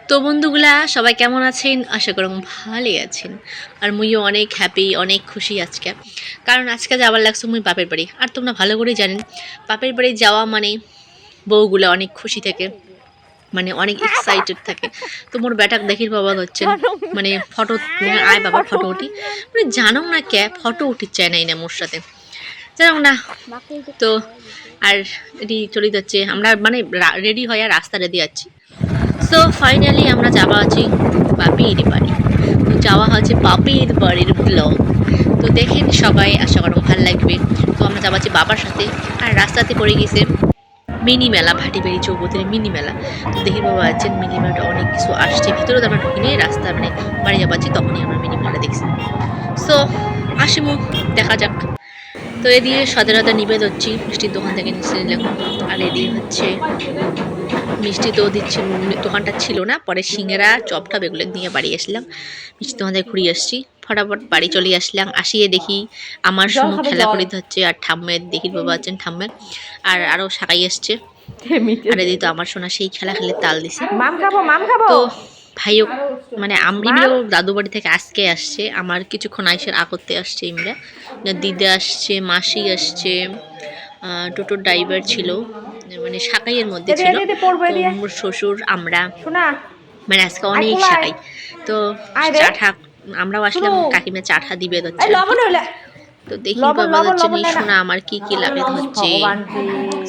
তো বন্ধুগুলা সবাই কেমন আছেন? আশা করি ভালোই আছেন। আর মুইও অনেক হ্যাপি, অনেক খুশি আজকে। কারণ আজকে যাবার লাগছে মুই বাপের বাড়ি। আর তোমরা ভালো করেই জানেন বাপের বাড়ি যাওয়া মানে বউগুলা অনেক খুশি থাকে, মানে অনেক এক্সাইটেড থাকে। তো মোর ব্যাটাক দেখির বাবা হচ্ছেন মানে ফটো, আয় বাবা ফটো উঠি, মানে জানো না কে ফটো উঠির চায় নাই না মোর সাথে, জানো না। তো আর রেডি চলে যাচ্ছে, আমরা মানে রেডি হয়ে আর রাস্তা রেডি আছি। সো ফাইনালি আমরা যাওয়া আছি বাপির বাড়ি। তো যাওয়া হচ্ছে বাপির বাড়ির ব্লগ। তো দেখেন সবাই, আশা করো ভালো লাগবে। তো আমরা যাওয়া আছি বাবার সাথে। আর রাস্তাতে পড়ে গেছে মিনি মেলা, ভাটিবেড়ি চৌপতির মিনি মেলা। তো দেখি বাবা আছেন মিনি মেলাটা অনেক কিছু আসছে ভিতরে, তো আমরা ঢুকিনি রাস্তা মানে বাড়ি যাচ্ছি, তখনই আমরা মিনি মেলাটা দেখছি। সো আসিমু, দেখা যাক। তো এদিকে সদরাতে নিবে যাচ্ছি, মিষ্টির দোকান থেকে নিচে নিলাম। আর এদিকে হচ্ছে মিষ্টি তো দিচ্ছে, দোকানটা ছিল না, পরে সিঙ্গারা চপটা এগুলো নিয়ে বাড়ি আসলাম। মিষ্টি দোকান থেকে ঘুরিয়ে আসছি, ফটাফট বাড়ি চলে আসলাম। আসিয়ে দেখি আমার শুনো খেলা করে ধরছে, আর ঠাম্মের দেখি বাবা আছেন ঠাম্মের, আর আরও শাকাই আসছে। আর এদিকে তো আমার সোনা সেই খেলা খেলে তাল দিছে। তো ভাইও মানে ইমরাও দাদু বাড়ি থেকে আজকে আসছে, আমার কিছুক্ষণ আইসার করতে আসছে ইমরা। দিদা আসছে, মাসি আসছে, টোটোর ড্রাইভার ছিল, মানে সাকাইয়ের মধ্যে ছিল। তো মোর শ্বশুর আমরা মানে আজকে অনেক সাকাই। তো চাঠা আমরাও আসলাম, কাকিমা চাঠা দিবে হচ্ছে। তো দেখি বাবা হচ্ছে নেই শোনা আমার কি কি লাগে হচ্ছে।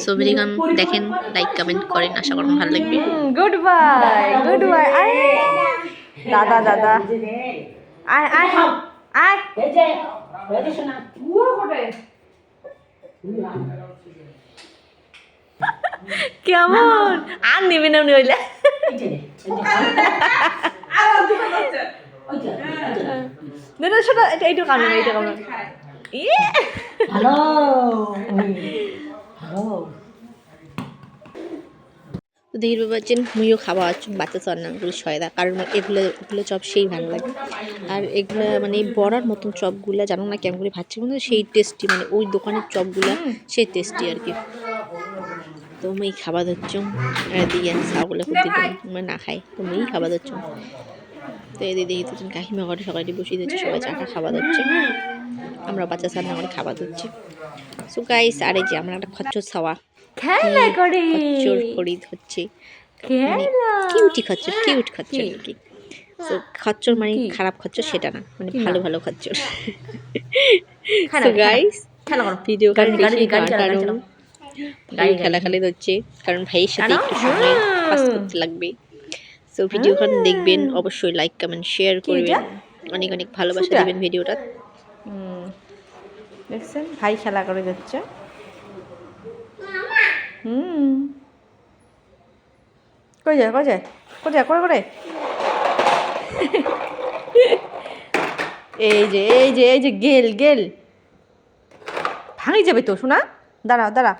ছবিটি গান দেখেন, লাইক কমেন্ট করেন, আশা করেন ভালো লাগবে। Good bye, good bye. আয় দাদা দাদা, আয় আয় আয়। কেমন আর নিবি না হইলে এইটু কামে এইটু কামে। Hello hello. তো দেখি পাচ্ছেন মুইও খাওয়া বাচ্চা চান্নাগুলো সয়দা, কারণ এগুলো এগুলো চপ সেই ভালো লাগে। আর এগুলো মানে বড়ার মতন চপগুলো জানো না কেমন করে ভাজছে, কিন্তু সেই টেস্টি, মানে ওই দোকানের চপগুলো সেই টেস্টি আর কি। তো মুই খাবার ধরছো, দিয়ে চাগুলো খুব দিতে মানে না খাই, তো মুই খাবার ধরছো। তো এদিকে দেখি দুজন কাকিমা ঘরে সকালে বসিয়ে দিচ্ছে, সবাই চাটা খাওয়া দিচ্ছে, আমরা বাচ্চা চান্না করে খাওয়া দিচ্ছি। সো গাইস, আর এই যে আমরা একটা খচ্চর ছাওয়া খেলা করে, খচ্চর খরিদ হচ্ছে, মানে কিউটি খচ্চর, কিউট খচ্চর আর কি। তো খচ্চর মানে খারাপ খচ্চর সেটা না, মানে ভালো ভালো খচ্চর। সো গাইস, ভিডিও গাড়ি খেলাখালি হচ্ছে, কারণ ভাইয়ের সাথে একটু সময় পাস করতে লাগবে। সো ভিডিওখান দেখবেন, অবশ্যই লাইক কমেন্ট শেয়ার করবেন, অনেক অনেক ভালোবাসা দিবেন ভিডিওটা। দেখছেন ভাই খেলা করে যাচ্ছে। কই যায় কই যায় কই যায় করে করে। এই যে এই যে এই যে গেল গেল ভাঙি যাবে তো শোনা, দাঁড়া দাঁড়া।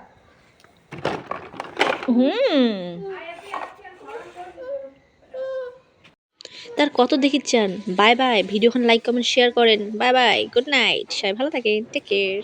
তার কত দেখিচ্ছেন। বাই বাই, ভিডিওখান লাইক কমেন্ট শেয়ার করেন। বাই বাই, গুড নাইট, সবাই ভালো থাকেন, টেক কেয়ার।